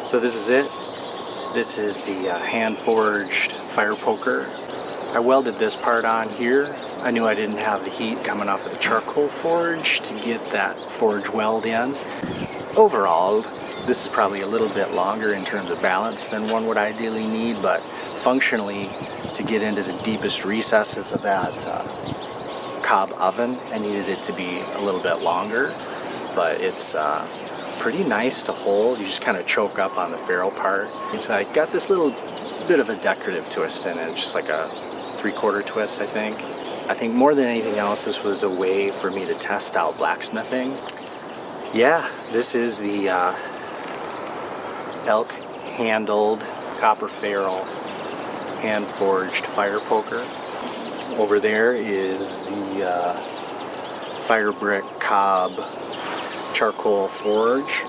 So this is it. This is the hand-forged fire poker. I welded this part on here. I knew I didn't have the heat coming off of the charcoal forge to get that forge weld in. Overall, this is probably a little bit longer in terms of balance than one would ideally need, but functionally, to get into the deepest recesses of that cob oven, I needed it to be a little bit longer, but it's pretty nice to hold. You just kind of choke up on the ferrule part. It's got this little bit of a decorative twist in it, just like a 3/4 twist, I think. I think more than anything else, this was a way for me to test out blacksmithing. Yeah, this is the elk-handled copper ferrule hand-forged fire poker. Over there is the fire brick cob charcoal forge.